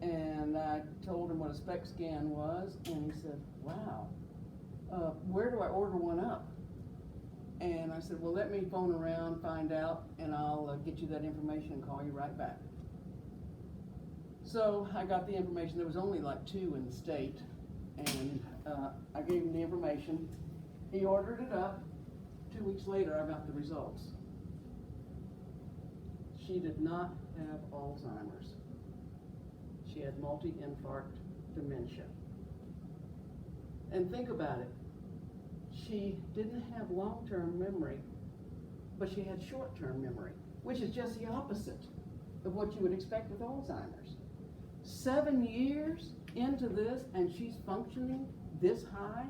And I told him what a SPECT scan was, and he said, wow, where do I order one up? And I said, well, let me phone around, find out, and I'll get you that information and call you right back. So I got the information. There was only like 2 in the state, and I gave him the information. He ordered it up. 2 weeks later, I got the results. She did not have Alzheimer's. She had multi-infarct dementia. And think about it. She didn't have long-term memory, but she had short-term memory, which is just the opposite of what you would expect with Alzheimer's. 7 years into this, and she's functioning this high,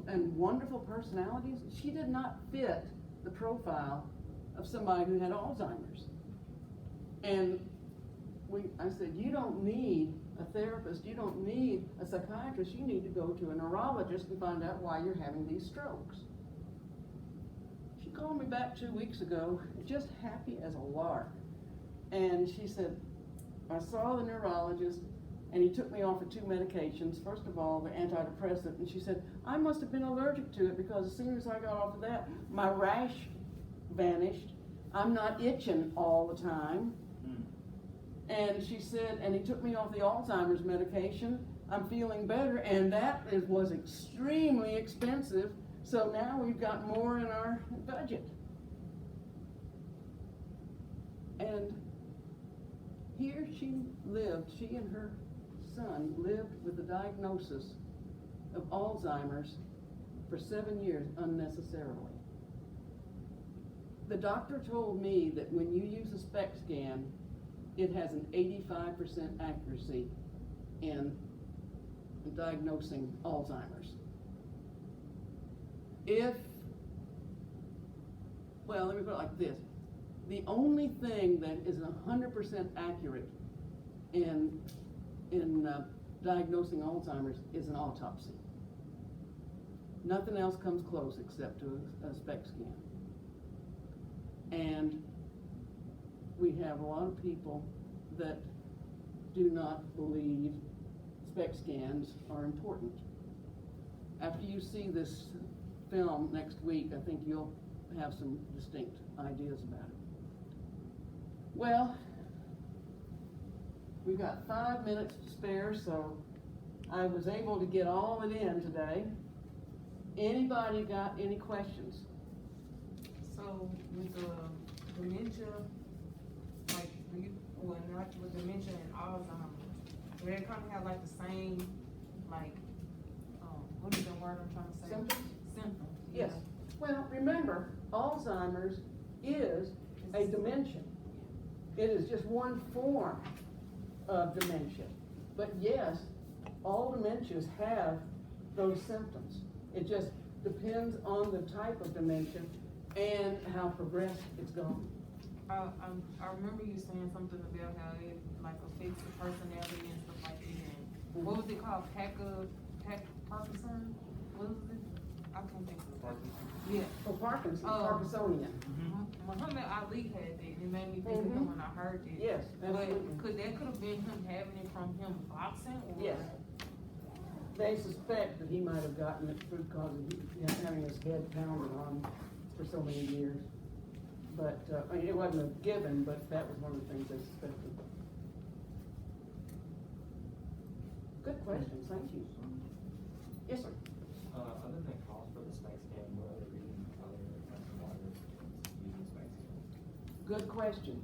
and wonderful personalities. She did not fit the profile of somebody who had Alzheimer's. And I said, you don't need a therapist, you don't need a psychiatrist, you need to go to a neurologist and find out why you're having these strokes. She called me back 2 weeks ago, just happy as a lark. And she said, I saw the neurologist, and he took me off of 2 medications. First of all, the antidepressant, and she said, I must have been allergic to it because as soon as I got off of that, my rash vanished. I'm not itching all the time. And she said, and he took me off the Alzheimer's medication. I'm feeling better, and that was extremely expensive. So now we've got more in our budget. And here she lived, she and her son lived with the diagnosis of Alzheimer's for 7 years unnecessarily. The doctor told me that when you use a SPECT scan, it has an 85% accuracy in diagnosing Alzheimer's. Well, let me put it like this. The only thing that is 100% accurate in diagnosing Alzheimer's is an autopsy. Nothing else comes close except to a SPECT scan. And we have a lot of people that do not believe SPECT scans are important. After you see this film next week, I think you'll have some distinct ideas about it. Well, we've got 5 minutes to spare, so I was able to get all it in today. Anybody got any questions? So with dementia, like not with dementia and Alzheimer's, do they kind of have like the same, like, what is the word I'm trying to say? Symptoms? Symptoms. Yes. Well, remember, Alzheimer's is a dementia. It is just one form of dementia. But yes, all dementias have those symptoms. It just depends on the type of dementia and how progressed it's gone. I remember you saying something about how it like affects the personality and stuff like that. And what was it called? Parkinson? What was it? I can't think of it. Parkinson? Yeah. For Parkinson's, Oh. Parkinsonian. Muhammad Ali had that. It made me think of him when I heard it. Yes, absolutely. But that could have been him having it from him boxing or? Yes. They suspect that he might have gotten it because of having his head pounded on for so many years. But, I mean, it wasn't a given, but that was one of the things they suspected. Good questions, thank you. Yes, sir. Other than cost for the SPECT scan, what other reasons are there for providers using SPECT scan? Good question.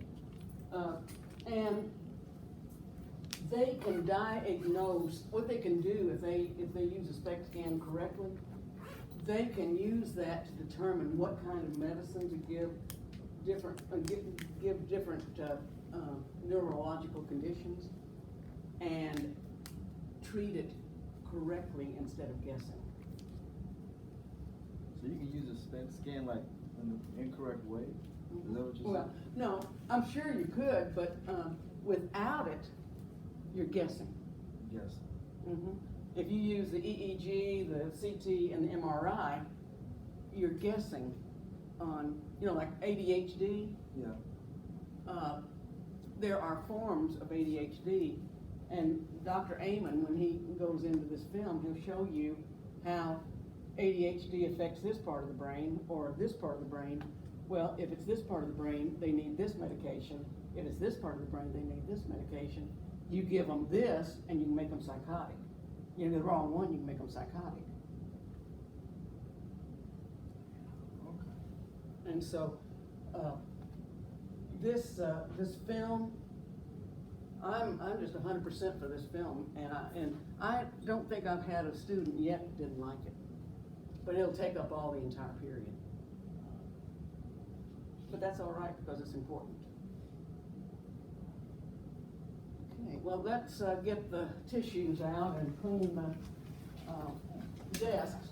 And they can diagnose, what they can do if they use a SPECT scan correctly, they can use that to determine what kind of medicine to give different neurological conditions and treat it correctly instead of guessing. So you can use a SPECT scan like in the incorrect way? Is that what you're saying? Well, no, I'm sure you could, but without it, you're guessing. Yes. If you use the EEG, the CT, and the MRI, you're guessing on, like ADHD. Yeah. There are forms of ADHD, and Dr. Amen, when he goes into this film, he'll show you how ADHD affects this part of the brain or this part of the brain. Well, if it's this part of the brain, they need this medication. If it's this part of the brain, they need this medication. You give them this and you can make them psychotic. You know, the wrong one, you can make them psychotic. Okay. And so, this film, I'm just 100% for this film, and I don't think I've had a student yet that didn't like it. But it'll take up all the entire period. But that's all right because it's important. Okay, well, let's get the tissues out and clean the desks.